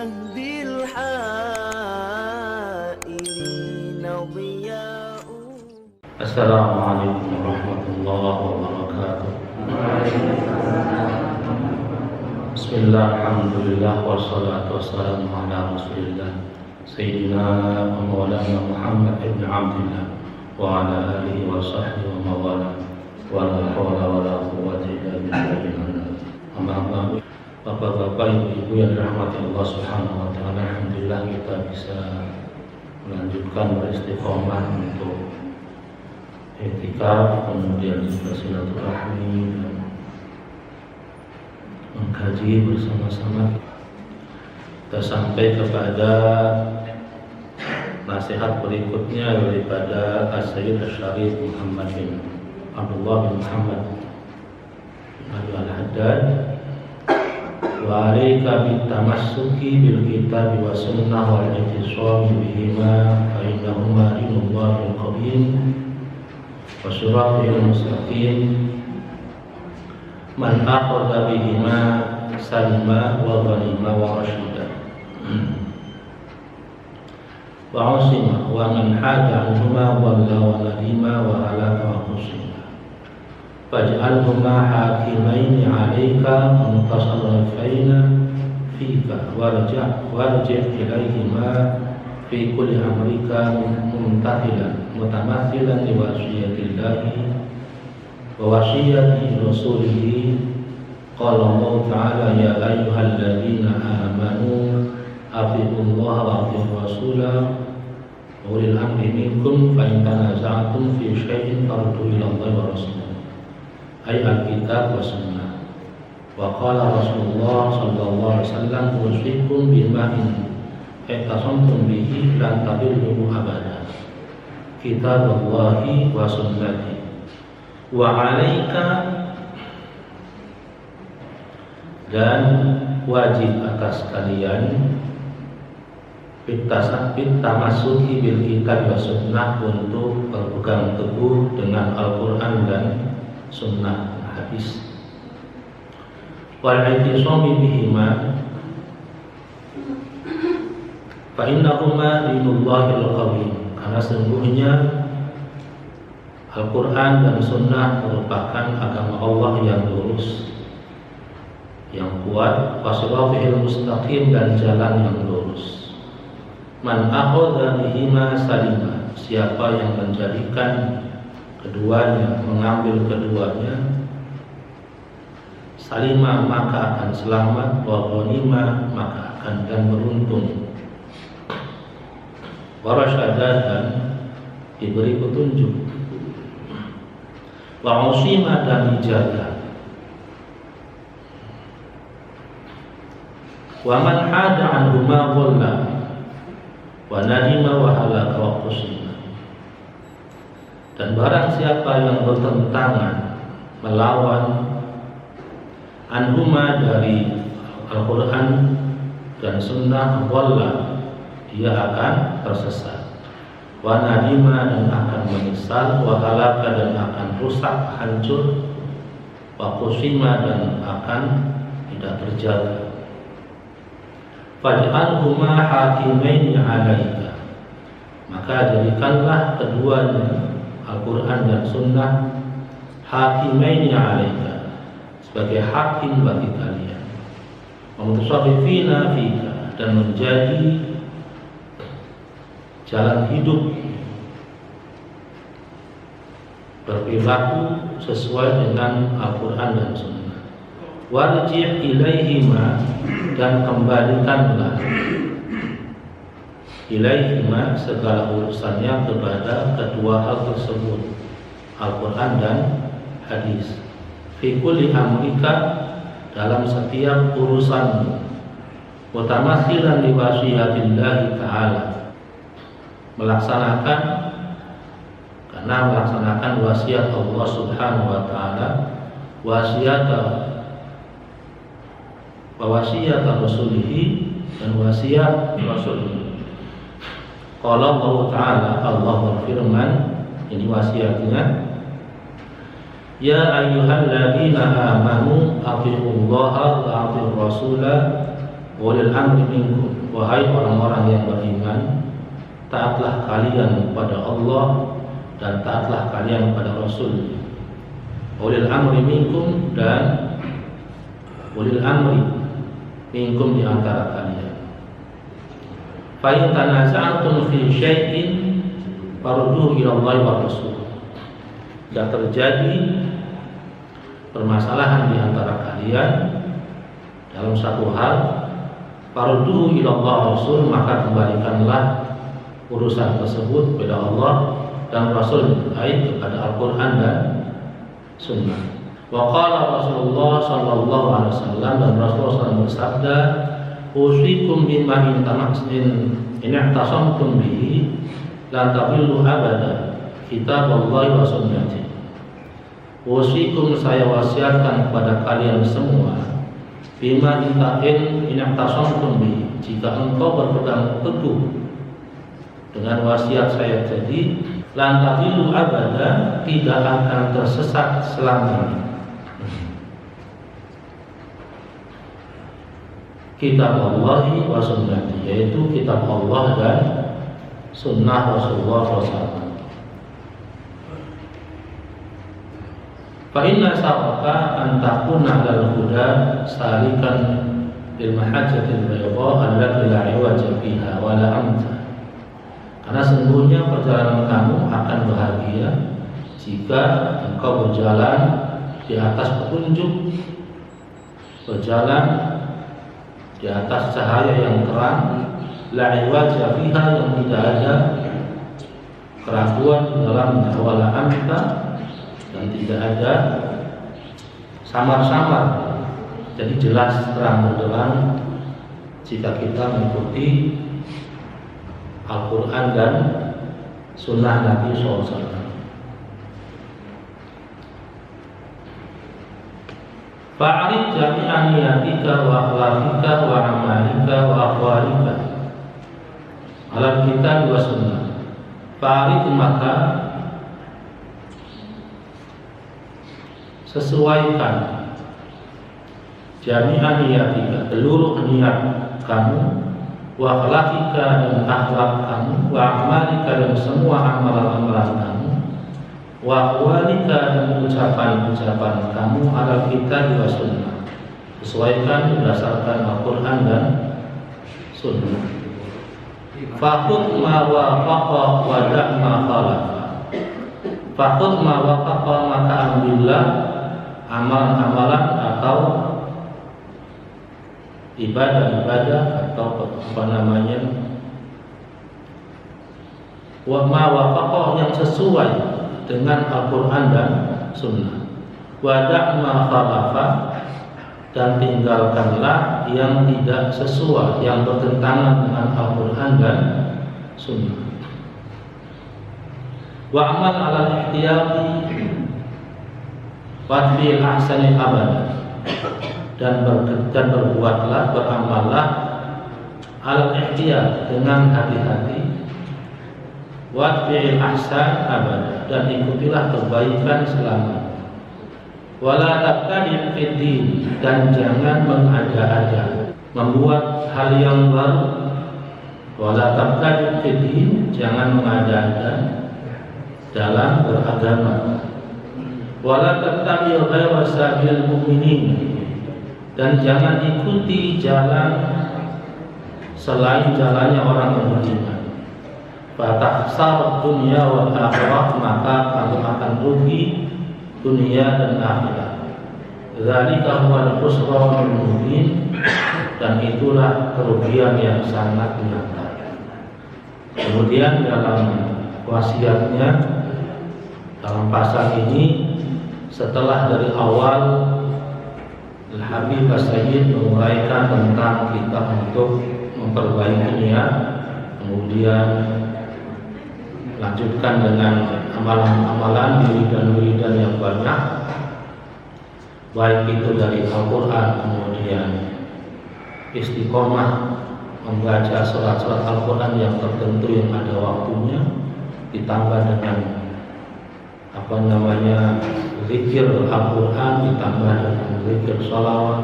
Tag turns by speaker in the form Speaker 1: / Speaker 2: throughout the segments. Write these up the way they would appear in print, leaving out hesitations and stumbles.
Speaker 1: يهدي الحائرين ضياء.
Speaker 2: السلام عليكم ورحمة الله وبركاته. بسم الله الحمد لله والصلاة والسلام على رسول الله سيدنا ومولانا محمد بن عبد الله وعلى آله وصحبه ومن والاه ولا حول ولا قوة إلا بالله. Amma ba'du. Bapak-bapak, ibu-ibu yang dirahmati Allah Subhanahu wa taala, alhamdulillah kita bisa melanjutkan beristiqomah untuk i'tikaf, kemudian juga silaturahmi dan mengkaji bersama-sama. Kita sampai kepada nasihat berikutnya daripada As-Sayyid Asy-Syarif Muhammad bin Abdullah bin Muhammad Al-Haddad, wa 'alaika bitamassuki bil kitab wa sunnah wal i'tisam bihima fa innahuma dinullahil qadim wa siratal mustaqim man akhadha bihima salima wa ghanima wa rasyida wa usima wa man hada anhuma dhalla wa nadima wa halaka wa khusima faj'alhuma hakimaini 'alaika mutasarrifaina fika warji' ilaihima fi kulli amrika mumtathilan mutamathilan li wasiyatillahi wa wasiyati rasulihi. Qala Allah ta'ala ya ayyuhalladzina amanu athi'ullaha wa athi'ur rasula wa ulil amri minkum fa in tanaza'tum fi syai'in farudduhu ila Allahi wa rasulihi ay al-kitab wa sunnah. Wa qala Rasulullah sallallahu alaihi wasallam usikum bima in i'tasamtum bihi lan tadillu abada kitaballahi wa sunnati. Wa 'alaika, dan wajib atas kalian bitamasuki bil kitab wa sunnah, untuk berpegang teguh dengan Al-Quran dan sunnah hadis. Wal i'tisami bihima fa innahuma dinullahil qawim, karena sesungguhnya Al-Quran dan sunnah merupakan agama Allah yang lurus, yang kuat, wasiratul mustaqim, dan jalan yang lurus. Man akhadha bihima salima, siapa yang menjadikan keduanya, mengambil keduanya, salima maka akan selamat, wa ghanima maka akan dan beruntung, wa rasyada dan diberi petunjuk, wa usima dan dijaga, wa man hada anhuma dhalla wa nadima wa halaka wa khusima. Dan barang siapa yang bertentangan, melawan anhuma dari Al-Quran dan sunnah, dhalla, dia akan tersesat, wa nadima dan akan menyesal, wa halaka dan akan rusak, hancur, wa khusima dan akan tidak terjaga. Faj'alhuma hakimaini 'alaika, maka jadikanlah keduanya, Al-Quran dan sunnah, hakimaini 'alaika, sebagai hakim bagi kalian, wa mutasarrifina fika, dan menjadi jalan hidup, berperilaku sesuai dengan Al-Quran dan sunnah. Warji' ilaihima, dan kembalikanlah ilaihima segala urusannya kepada kedua hal tersebut, Al-Quran dan hadis. Fi kulli amrika, dalam setiap urusanmu, mutamathilan li wasiyatillahi ta'ala, melaksanakan wasiat Allah Subhanahu wa taala, wasiat Rasulihi, dan wasiat Rasulullah. Qala Allah Ta'ala, Allah berfirman, ini wasiatnya, ya ayyuhalladzina amanu athi'ullaha wa athi'ur rasula Ulil amri minkum, wahai orang-orang yang beriman, taatlah kalian kepada Allah dan taatlah kalian kepada Rasul. Ulil amri minkum, dan ulil amri minkum, di antara kalian. Fa in tanaza'tum fi syai'in farudduhu ila Allah wa Rasul. Jika terjadi permasalahan di antara kalian dalam satu hal, farudduhu ila Allah wa Rasul, maka kembalikanlah urusan tersebut kepada Allah dan Rasul, baik kepada Al-Quran dan Sunnah. Wa qala Rasulullah sallallahu alaihi wasallam, dan Rasulullah SAW bersabda, usikum bima in i'tasamtum bihi la tadillu abada, kitaballahi wa sunnati. Usikum, saya wasiatkan kepada kalian semua, bima in i'tasamtum bihi, jika engkau berpegang teguh dengan wasiat saya tadi, la tadillu abada, tidak akan tersesat selamanya. Kitab Allah wa sunnati, yaitu kitab Allah dan sunnah Rasulullah SAW. Fa inna sa'aka an takuna alal huda salikan lil mahajjatil bayda allati la iwaja fiha wa la amta. Karena sesungguhnya perjalanan kamu akan bahagia jika engkau berjalan di atas petunjuk, berjalan di atas cahaya yang terang, la iwaja fiha, yang tidak ada keraguan di dalamnya, wala amta, dan tidak ada samar-samar. Jadi jelas terang benderang jika kita mengikuti Al-Quran dan Sunnah Nabi SAW. Fa'arid jami'an niyatika wa akhlaqika wa amalika wa aqwalika ala kitab wa sunnah. Fa'arid, maka sesuaikan jami'an niyatika, seluruh niat kamu, wa akhlaqika, dan akhlak kamu, wa amalika, dan semua amalan-amalan kamu, wa aqwalika, dan ucapan-ucapan kamu, ala kitab wa sunnah, sesuaikan berdasarkan Al-Quran dan Sunnah. Fakhudh ma wafaqa wa da' ma khalafa. Fakhudh ma wafaqa, maka ambillah amalan-amalan atau ibadah-ibadah atau apa namanya, wa ma wafaqa, yang sesuai dengan Al-Quran dan Sunnah. Wa da' ma khalafa, dan tinggalkanlah yang tidak sesuai, yang bertentangan dengan Al-Quran dan Sunnah. Wa amal ala ihtiyati wa bil ahsani abada, dan berbuatlah, beramallah ala ihtiyat, dengan hati-hati, wa bil ahsan abada, dan ikutilah kebaikan selamanya. Wala tabtadi' fid din, dan jangan mengada-ada, membuat hal yang baru. Wala tabtadi' fid din, jangan mengada-ada dalam beragama. Wala tattabi' ghayra sabil mu'minin, dan jangan ikuti jalan selain jalannya orang yang beriman. Fatahsar dunya wal akhirah, maka kamu akan rugi dunia dan akhirat. Dzalika huwal khusranul mubin, dan itulah kerugian yang sangat nyata. Kemudian dalam wasiatnya dalam pasal ini, setelah dari awal Al-Habib As-Sayyid menguraikan tentang kita untuk memperbaiki niat, kemudian lanjutkan dengan amalan-amalan, wiridan-wiridan yang banyak, baik itu dari Al-Quran, kemudian istiqomah membaca surat-surat Al-Quran yang tertentu yang ada waktunya, ditambah dengan apa namanya zikir Al-Quran, ditambah dengan zikir sholawat,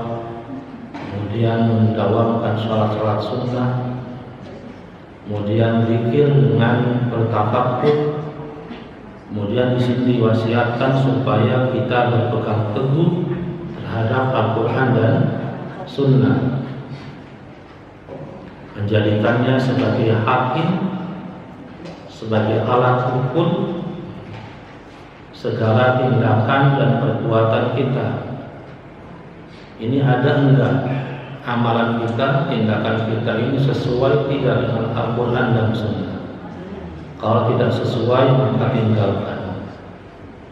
Speaker 2: kemudian mendawamkan sholat-sholat sunnah, kemudian zikir dengan bertafakkur. Kemudian di sini diwasiatkan supaya kita berpegang teguh terhadap Al-Quran dan Sunnah, menjadikannya sebagai hakim, sebagai alat ukur segala tindakan dan perbuatan kita. Ini ada enggak amalan kita, tindakan kita ini sesuai tidak dengan Al-Quran dan Sunnah? Kalau tidak sesuai maka tinggalkan,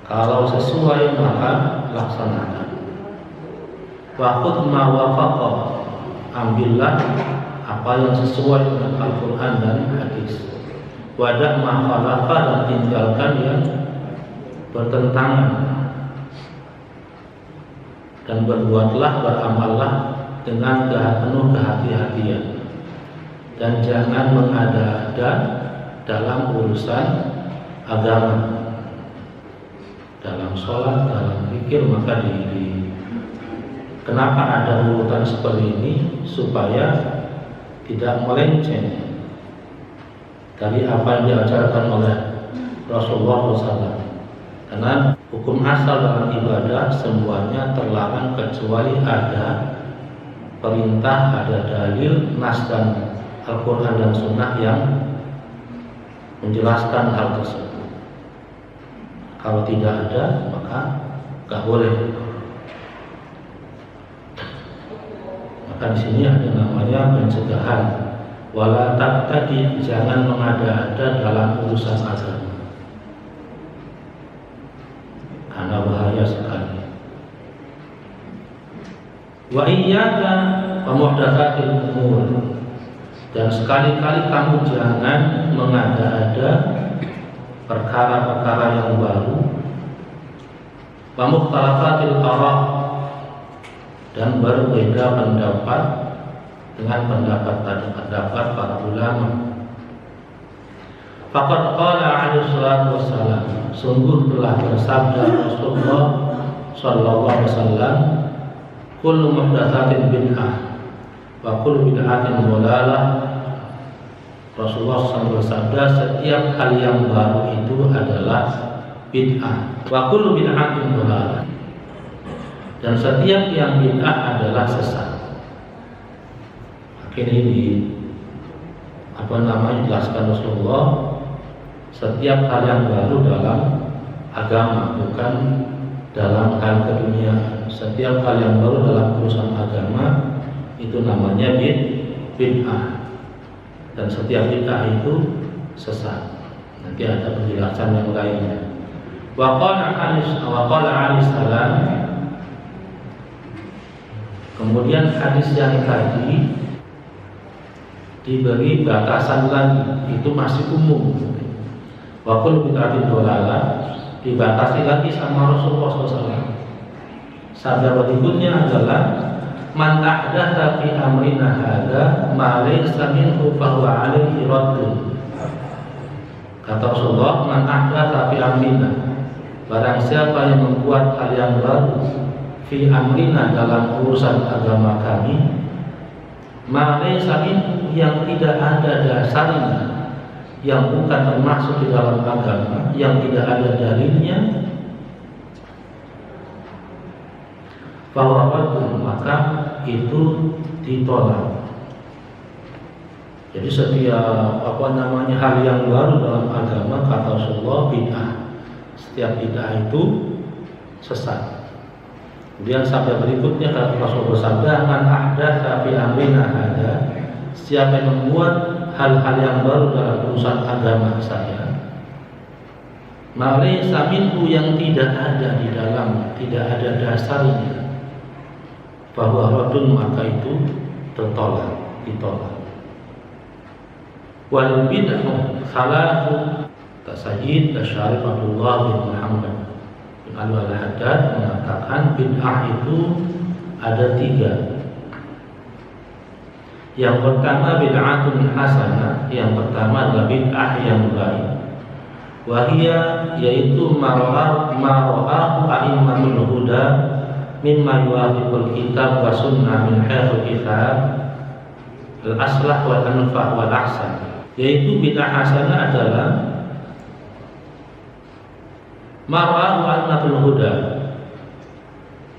Speaker 2: kalau sesuai maka laksanakan. Wa khudh ma wafaqa, ambillah apa yang sesuai dengan Al-Quran dan hadis. Wadah ma khalafa, dan tinggalkan yang bertentangan. Dan berbuatlah, beramallah dengan penuh kehati-hatian, dan jangan mengada-ada dalam urusan agama, dalam sholat, dalam zikir. Maka kenapa ada urutan seperti ini? Supaya tidak melenceng dari apa yang diajarkan oleh Rasulullah SAW. Karena hukum asal dalam ibadah semuanya terlarang kecuali ada perintah, ada dalil, nas dan Al-Quran dan Sunnah yang menjelaskan hal tersebut. Kalau tidak ada maka gak boleh. Maka di sini ada namanya pencegahan. Wala taqtadi, jangan mengada-ada dalam urusan agama, karena bahaya sekali. Wa iyyaka wa muhdatsatil umur, dan sekali-kali kamu jangan mengada-ada perkara-perkara yang baru. Wa mukhtalafatil ara', dan berbeda pendapat dengan pendapat para ulama. Faqad qala alaihi salatu wassalam, sungguh telah bersabda Rasulullah sallallahu alaihi wasallam, kullu muhdatsatin bid'ah wa kullu bid'atin dhalalah. Rasulullah SAW bersabda, setiap hal yang baru itu adalah bid'ah, wa kullu bid'atin dhalalah, dan setiap yang bid'ah adalah sesat. Ini jelaskan Rasulullah, setiap hal yang baru dalam agama, bukan dalam hal keduniaan. Setiap hal yang baru dalam urusan agama itu namanya bid'ah, dan setiap bid'ah itu sesat. Nanti ada penjelasan yang lainnya. Wa qala alaihi salam, kemudian hadis yang tadi diberi batasan lagi, itu masih umum. Wa kullu bid'atin dhalalah dibatasi lagi sama Rasulullah SAW. Sabda berikutnya adalah man ahdatsa fi amrina hadza ma laysa minhu fa huwa 'alaihi raddun. Kata Rasulullah, man ahdatsa fi amrina, barang siapa yang membuat hal yang baru fi amrina, dalam urusan agama kami, ma laysa minhu, yang tidak ada dasarnya, yang bukan termasuk di dalam agama, yang tidak ada dalilnya, bahwa maka itu ditolak. Jadi setiap hal yang baru dalam agama, kata Rasulullah, bid'ah. Setiap bid'ah itu sesat. Kemudian sabda berikutnya, kata Rasulullah bersabda, man ahdatsa fi amrina hadza, siapa yang membuat hal-hal yang baru dalam urusan agama saya, ma laysa minhu, yang tidak ada di dalam, tidak ada dasarnya, bahwa radun, maka itu ditolak. Wal bid'ah salatu, Sayyid Syarif Abdullah bin Muhammad bin Al-Haddad mengatakan bid'ah itu ada 3. Yang pertama bid'atun hasanah, yang pertama adalah bid'ah yang baik. Wahia, yaitu mara'ahu a'immatul huda mimma yuwafiqul kitab wa sunnah min haitsu kitab al-aslah wal anfa' wal ahsan. Yaitu bid'ah hasanah adalah mar'ahu a'immatul huda,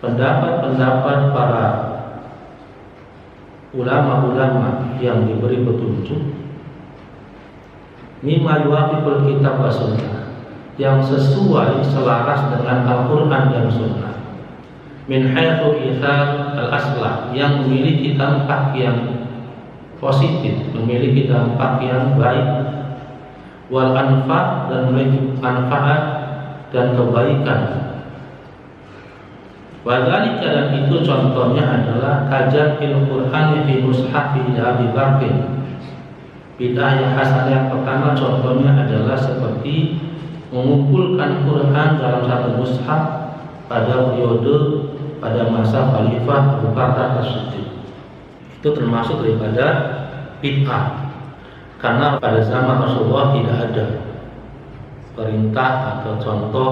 Speaker 2: pendapat-pendapat para ulama-ulama yang diberi petunjuk, mimma yuwafiqul kitab wa sunnah, yang sesuai selaras dengan Al-Quran dan Sunnah, min haitsu ithar al-aslah, yang memiliki dampak yang positif, memiliki dampak yang baik, wal anfa', dan memiliki manfaat dan kebaikan. Wadhalika, dan itu contohnya adalah tajamil Qur'an fi mushafi Abi Bakr. Bid'ah yang hasanah yang pertama contohnya adalah seperti mengumpulkan Quran dalam satu mushaf pada masa Khalifah Abu Bakar As-Siddiq. Itu termasuk daripada bid'ah, karena pada zaman Rasulullah tidak ada perintah atau contoh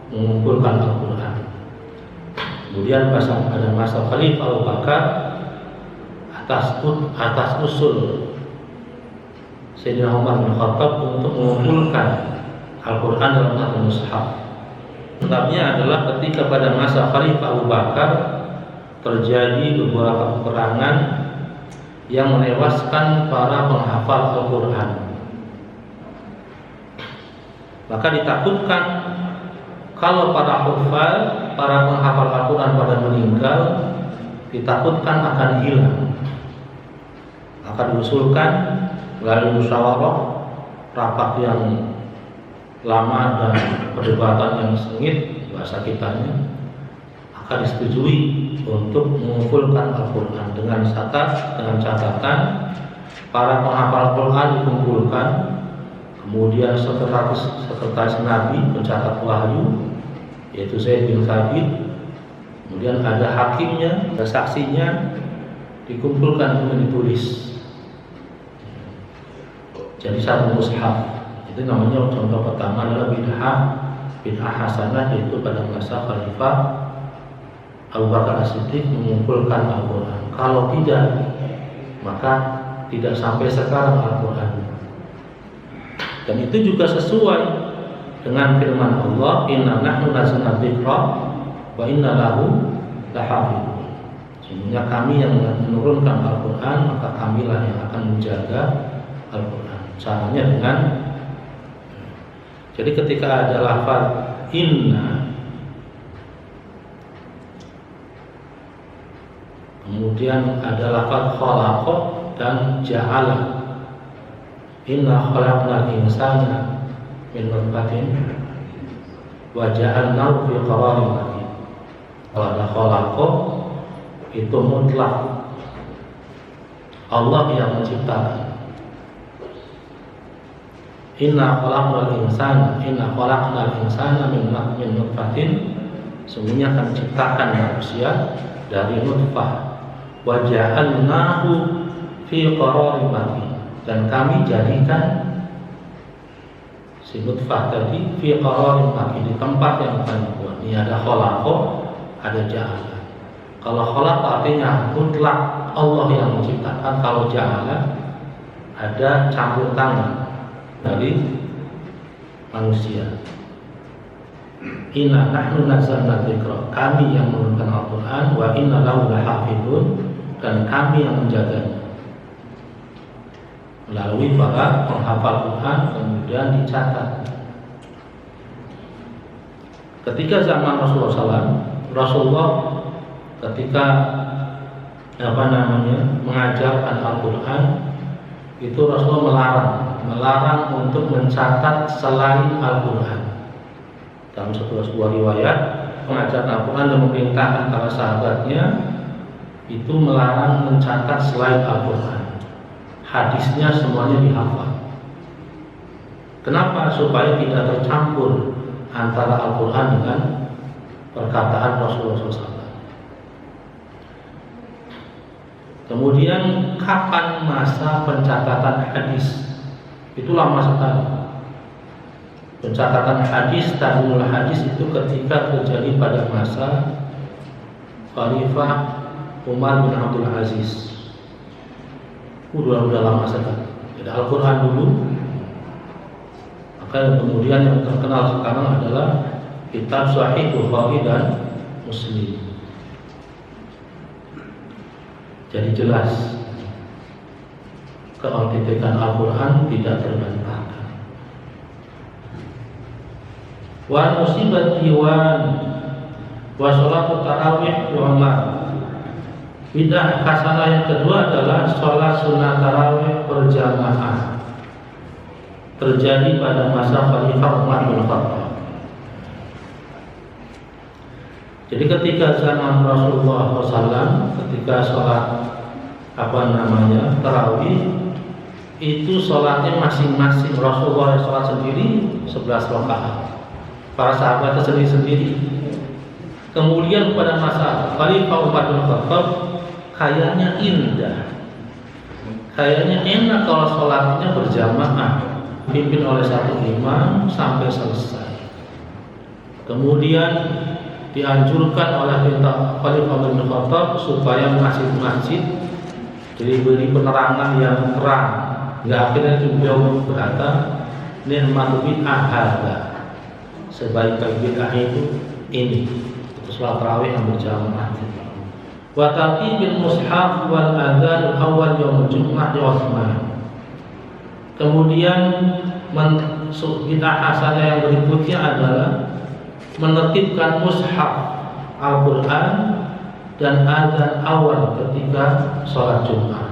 Speaker 2: mengumpulkan Al-Quran. Kemudian pada masa Khalifah Abu Bakar, atas usul Sayyidina Umar bin Khattab untuk mengumpulkan Al-Quran dalam satu mushaf. Sebabnya adalah ketika pada masa Khalifah Abu Bakar terjadi beberapa peperangan yang menewaskan para penghafal Al-Quran. Maka ditakutkan kalau para hufal, para penghafal Al-Quran pada meninggal, ditakutkan akan hilang. Maka diusulkan melalui musyawarah, rapat yang lama dan perdebatan yang sengit bahasa kitanya, akan disetujui untuk mengumpulkan Al-Quran dengan catatan para penghafal Al-Quran dikumpulkan, kemudian sekretaris Nabi pencatat wahyu yaitu Zaid bin Thabit, kemudian ada hakimnya, ada saksinya, dikumpulkan kemudian ditulis jadi satu mushaf. Itu namanya contoh pertama adalah bid'ah hasanah, yaitu pada masa Khalifah Abu Bakar As-Siddiq mengumpulkan Al-Quran. Kalau tidak, maka tidak sampai sekarang Al-Quran. Dan itu juga sesuai dengan firman Allah, inna nahnu nazzalna dzikra wa inna lahu lahafidun. Sesungguhnya kami yang menurunkan Al-Quran, maka kamilah yang akan menjaga Al-Quran. Caranya dengan, jadi ketika ada lafaz inna, kemudian ada lafaz khalaqa dan ja'ala. Inna khalaqnal insana min nutfatin wa ja'alnahu fi qararin makin. Kalau ada khalaqa itu mutlak, Allah yang menciptakan. Inna khalaqnal insana min nutfatin, sungguhnya akan menciptakan manusia dari nutfah. Wa ja'alnahu fi qararin makin, dan kami jadikan si nutfah tadi fi qararin makin, di tempat yang paling kuat. Ini ada khalaqa, ada ja'ala. Kalau khalaqa artinya mutlak Allah yang menciptakan, kalau ja'ala ada campur tangan dari manusia. Inna nahnu nazzalna dzikra, kami yang menurunkan Al-Quran, wa inna lahu lahafidun, dan kami yang menjaganya. Melalui para penghafal Quran kemudian dicatat. Ketika zaman Rasulullah ketika mengajarkan Al-Quran, itu Rasulullah melarang untuk mencatat selain Al-Quran. Dalam sebuah riwayat, pengajaran Al-Quran dan memerintahkan para sahabatnya itu melarang mencatat selain Al-Quran. Hadisnya semuanya dihafal. Kenapa? Supaya tidak tercampur antara Al-Quran dengan perkataan Rasulullah SAW. Kemudian kapan masa pencatatan hadis? Itu lama sekali. Pencatatan hadis, tahunul hadis itu ketika terjadi pada masa Khalifah Umar bin Abdul Aziz. Udah lama sekali. Jadi Al-Quran dulu, maka kemudian yang terkenal sekarang adalah kitab Sahih Bukhari dan Muslim. Jadi jelas keautentikan Al-Quran tidak terbantahkan. Wa musibat diwan wa sholatu tarawih wa Umar. Bid'ah hasanah yang kedua adalah sholat sunnah tarawih berjamaah, terjadi pada masa Khalifah Umar bin Khattab. Jadi ketika zaman Rasulullah SAW, ketika sholat tarawih, itu sholatnya masing-masing. Rasulullah sholat sendiri 11 rakaat, para sahabat sendiri-sendiri. Kemudian pada masa Khalifah Umar bin Khattab, kayaknya indah, kayaknya enak kalau sholatnya berjamaah, dipimpin oleh satu imam sampai selesai. Kemudian dianjurkan oleh Khalifah Umar bin Khattab supaya masjid-masjid diberi penerangan yang terang. Hingga akhirnya beliau berkata, ni'matul bid'ah hadza, sebaik-baik bid'ah itu ini, sholat tarawih yang berjamaah. Wa tartibil mushaf wal adzan awal yaumul jumu'ah di Utsman. Kemudian bid'ah hasanah yang berikutnya adalah menertibkan mushaf Al-Quran dan adzan awal ketika sholat Jumat.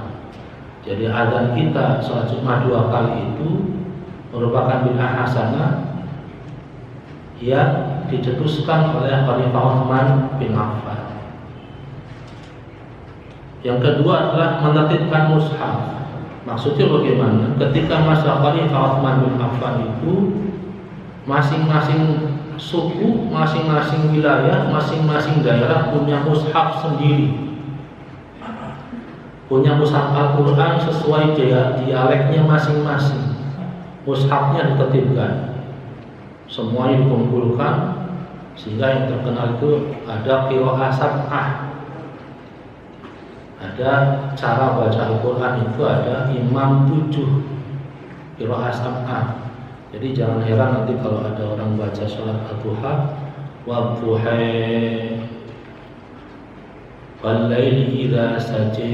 Speaker 2: Jadi adzan kita sholat Jumat 2 kali itu merupakan bid'ah hasanah yang dicetuskan oleh Khalifah Utsman bin Affan. Yang kedua adalah menertibkan mushaf. Maksudnya bagaimana? Ketika masa Khalifah Utsman bin Affan itu masing-masing suku, masing-masing wilayah, masing-masing daerah punya mushaf sendiri, punya mushaf Al-Quran sesuai dialeknya masing-masing. Mushafnya ditertibkan, semuanya dikumpulkan, sehingga yang terkenal itu ada qiraah sab'ah. Ada cara baca Al-Quran itu ada imam 7, qiraah sab'ah. Jadi jangan heran nanti kalau ada orang baca sholat al-duha, wadduha wal-laili idza saja,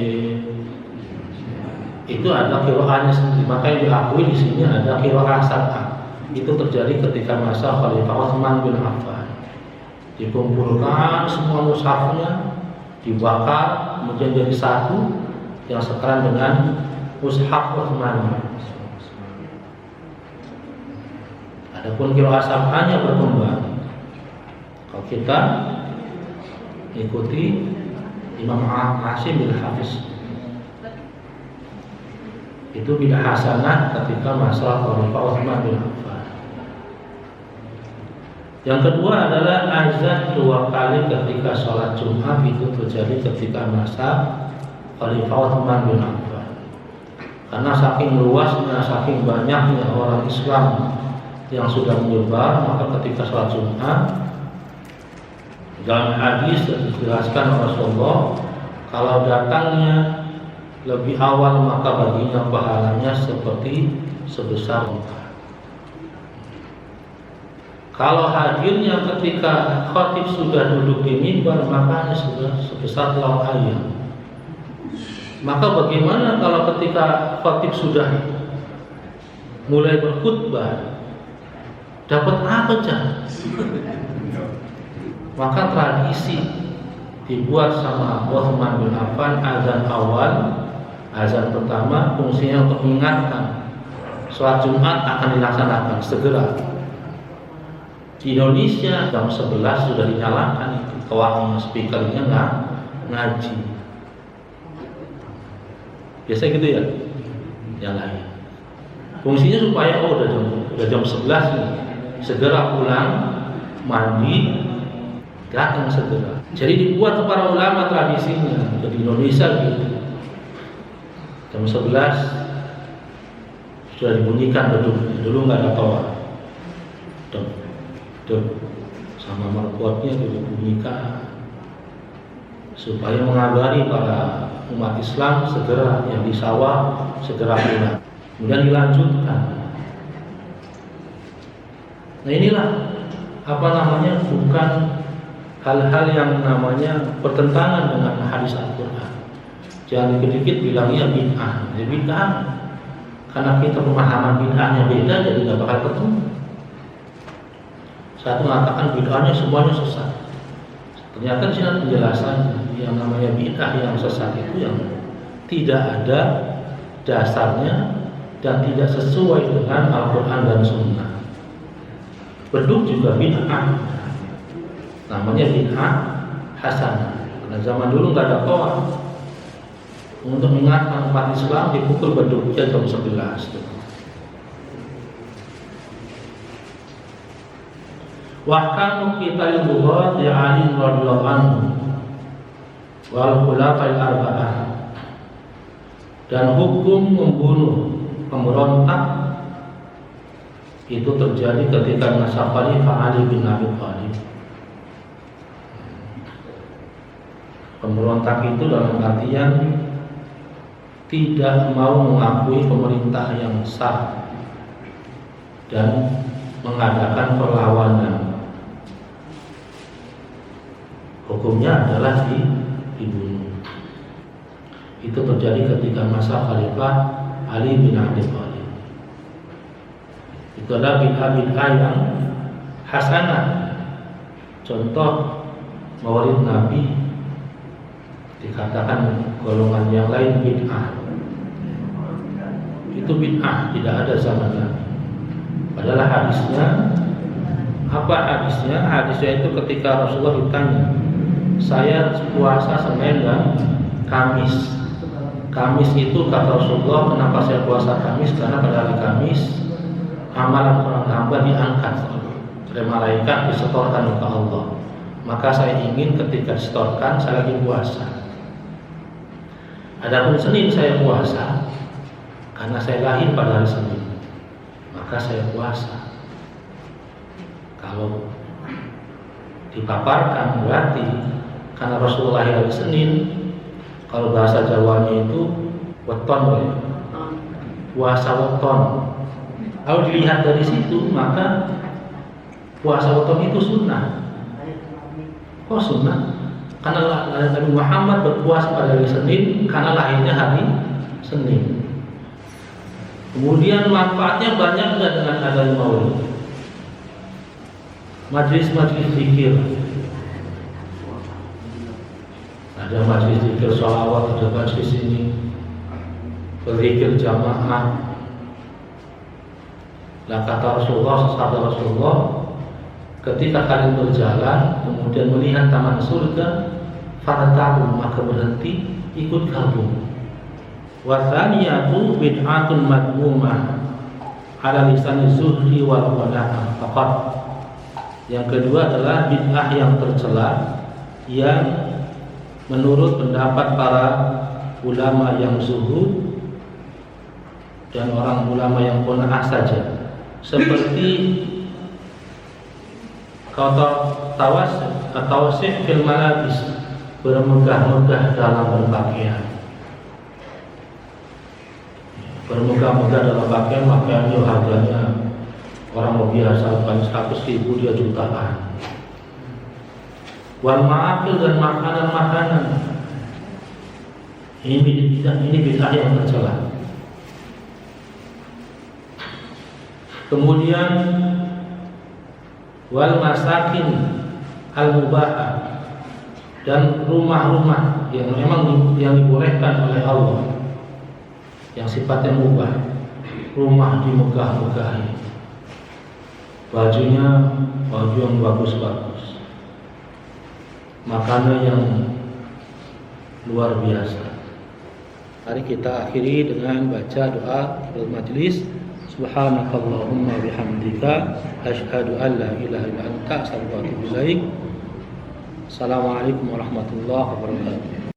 Speaker 2: itu ada qiraahnya sendiri. Maka yang diakui di sini ada qiraah sab'ah. Itu terjadi ketika masa Khalifah Utsman bin Affan. Dikumpulkan semua mushafnya, dibakar, kemudian jadi satu yang sekarang dengan mushaf Utsman. Adapun qiraah sab'ahnya berkembang. Kalau kita ikuti Imam Asim bin Hafiz, itu bid'ah hasanah ketika masa Khalifah Utsman bin Affan. Yang kedua adalah azan 2 kali ketika sholat Jumat, itu terjadi ketika masa Khalifah Utsman bin Affan. Karena saking luasnya, saking banyaknya orang Islam yang sudah menyebar, maka ketika sholat Jumat, dalam hadis dijelaskan oleh Rasulullah, kalau datangnya lebih awal maka baginya pahalanya seperti sebesar unta. Kalau hadirnya ketika khatib sudah duduk di mimbar, maka hanya sebesar telur ayam. Maka bagaimana kalau ketika khatib sudah mulai berkhutbah, dapat apa Cah? Maka tradisi dibuat sama Utsman bin Affan, azan awal, azan pertama, fungsinya untuk mengingatkan sholat Jumat akan dilaksanakan segera. Di Indonesia jam 11 sudah dinyalakan itu kawahnya, speakernya nggak ngaji. Biasa gitu ya, nyalain. Fungsinya supaya udah jam 11 nih, segera pulang, mandi, datang segera. Jadi dibuat para ulama tradisinya di Indonesia gitu. Jam 11 sudah dibunyikan dulu nggak ada toa, sama marbotnya dibunyikan. supaya mengabari para umat Islam segera yang di sawah segera pulang. Kemudian dilanjutkan. Nah inilah bukan hal-hal yang namanya bertentangan dengan hadis Al-Quran. Jangan dikit-dikit bilangnya bid'ah. Ya bid'ah karena kita pemahaman bid'ahnya beda, jadi nggak bakal ketemu. Satu mengatakan bid'ahnya semuanya sesat. Ternyata di sini penjelasannya yang namanya bid'ah yang sesat itu yang tidak ada dasarnya dan tidak sesuai dengan Al-Quran dan Sunnah. Beduk juga bid'ah, namanya bid'ah hasanah. Karena zaman dulu nggak ada toa. Untuk mengingatkan umat Islam dipukul beduk jam 11. Wahkanu kita al-bughat ya Ali radhiyallahu anhu wal khulafa'il arba'ah, dan hukum membunuh pemberontak itu terjadi ketika masa Khalifah Ali bin Abi Thalib. Pemberontak itu dalam artian tidak mau mengakui pemerintah yang sah dan mengadakan perlawanan. Hukumnya adalah dibunuh. Itu terjadi ketika masa Khalifah Ali bin Abi Thalib. Itu adalah bid'ah yang hasanah. Contoh Maulid Nabi dikatakan golongan yang lain bid'ah. Itu bid'ah, tidak ada zaman Nabi. Padahal hadisnya, apa hadisnya? Hadisnya itu ketika Rasulullah ditanya, saya puasa Senin dan Kamis. Kamis itu kata Rasulullah, kenapa saya puasa Kamis? Karena pada hari Kamis amalan seorang hamba diangkat oleh malaikat, disetorkan ke Allah. Maka saya ingin ketika disetorkan saya lagi puasa. Adapun Senin saya puasa karena saya lahir pada hari Senin, maka saya puasa. Kalau dipaparkan berarti karena Rasulullah lahir hari Senin, kalau bahasa Jawanya itu weton, puasa weton. Kalau dilihat dari situ, maka puasa weton itu sunnah. Kok sunnah? Karena Nabi Muhammad berpuasa pada hari Senin karena lahirnya hari Senin. Kemudian manfaatnya banyak dengan adanya Maulid. Majlis-majlis zikir, ada majlis zikir sholawat, ada majlis ini berzikir jamaah. Lah kata Rasulullah, sabda Rasulullah, ketika kalian berjalan kemudian melihat taman surga, fartahu, maka berhenti ikut gabung. Wa tsaniyatu bid'atun madmumah ala lisan zuhri wal qanaah faqat. Yang kedua adalah bid'ah yang tercela yang menurut pendapat para ulama yang zuhud dan orang ulama yang qanaah saja, seperti tawasih fil malabis, bermegah-megah dalam berpakaian. Bermegah-megah dalam pakaian itu harganya orang biasa bukan 100.000, dia jutaan. Wal ma'akil, dan makanan-makanan. Ini bid'ah yang tercela. Kemudian wal masakin al mubahah, dan rumah-rumah yang memang yang dibolehkan oleh Allah, yang sifatnya mubah. Rumah dimegah-megahi, bajunya baju yang bagus-bagus, makanan yang luar biasa. Mari kita akhiri dengan baca doa majlis. Subhanakallahumma bihamdika asyhadu an la ilaha illa anta astaghfiruka wa atubu ilaik. Assalamualaikum warahmatullahi wabarakatuh.